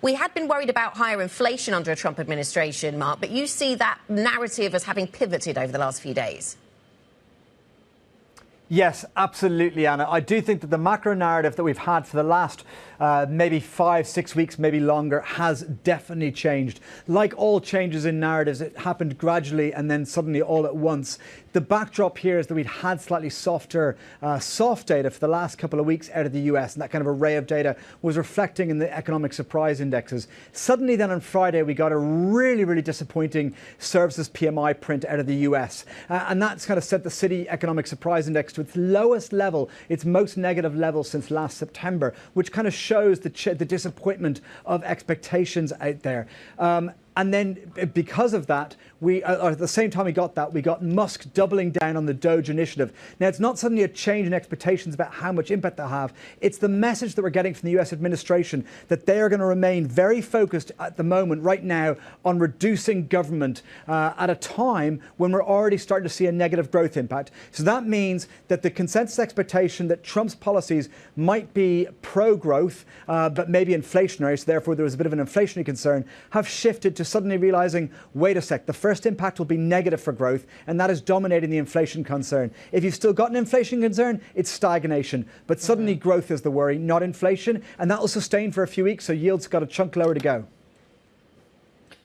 We had been worried about higher inflation under a Trump administration, Mark, but you see that narrative as having pivoted over the last few days. Yes, absolutely, Anna. I do think that the macro narrative that we've had for the last maybe 5-6 weeks, maybe longer, has definitely changed. Like all changes in narratives, it happened gradually and then suddenly all at once. The backdrop here is that we'd had slightly softer soft data for the last couple of weeks out of the US, and that kind of array of data was reflecting in the economic surprise indexes. Suddenly then on Friday, we got a really, really disappointing services PMI print out of the US. And that's kind of sent the city economic surprise index to its lowest level, its most negative level since last September, which kind of shows the disappointment of expectations out there. And then because of that, at the same time we got Musk doubling down on the Doge initiative. Now, it's not suddenly a change in expectations about how much impact they'll have. It's the message that we're getting from the US administration that they are going to remain very focused at the moment, right now, on reducing government at a time when we're already starting to see a negative growth impact. So that means that the consensus expectation that Trump's policies might be pro-growth, but maybe inflationary, so therefore there was a bit of an inflationary concern, have shifted to suddenly realizing, wait a sec, the first impact will be negative for growth, and that is dominating the inflation concern. If you've still got an inflation concern, it's stagnation. But suddenly growth is the worry, not inflation, and that will sustain for a few weeks, so yields got a chunk lower to go.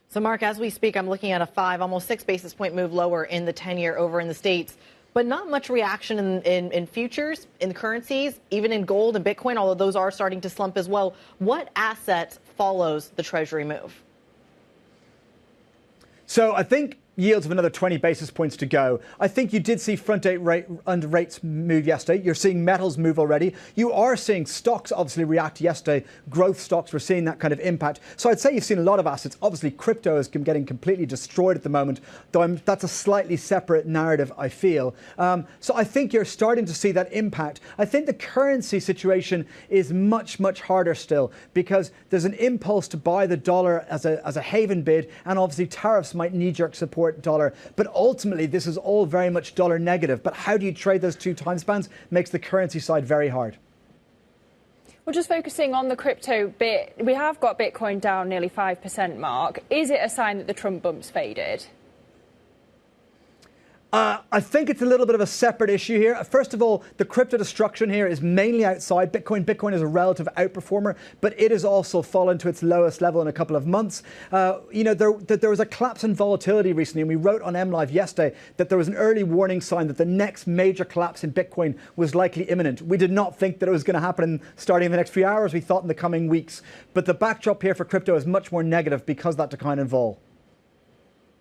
So, Mark, as we speak, I'm looking at a 5, almost 6 basis point move lower in the 10-year over in the States, but not much reaction in futures, in currencies, even in gold and Bitcoin, although those are starting to slump as well. What asset follows the Treasury move? So I think yields of another 20 basis points to go. I think you did see front-end rates move yesterday. You're seeing metals move already. You are seeing stocks obviously react yesterday. Growth stocks, we're seeing that kind of impact. So I'd say you've seen a lot of assets. Obviously, crypto is getting completely destroyed at the moment, though that's a slightly separate narrative, I feel. So I think you're starting to see that impact. I think the currency situation is much, much harder still because there's an impulse to buy the dollar as a haven bid, and obviously tariffs might knee-jerk support dollar, but ultimately this is all very much dollar negative. But how do you trade those two time spans makes the currency side very hard. Well, just focusing on the crypto bit, we have got Bitcoin down nearly 5%, Mark. Is it a sign that the Trump bump's faded? I think it's a little bit of a separate issue here. First of all, the crypto destruction here is mainly outside Bitcoin. Bitcoin is a relative outperformer, but it has also fallen to its lowest level in a couple of months. There was a collapse in volatility recently, and we wrote on MLIV yesterday that there was an early warning sign that the next major collapse in Bitcoin was likely imminent. We did not think that it was going to happen starting in the next few hours. We thought in the coming weeks. But the backdrop here for crypto is much more negative because of that decline in vol.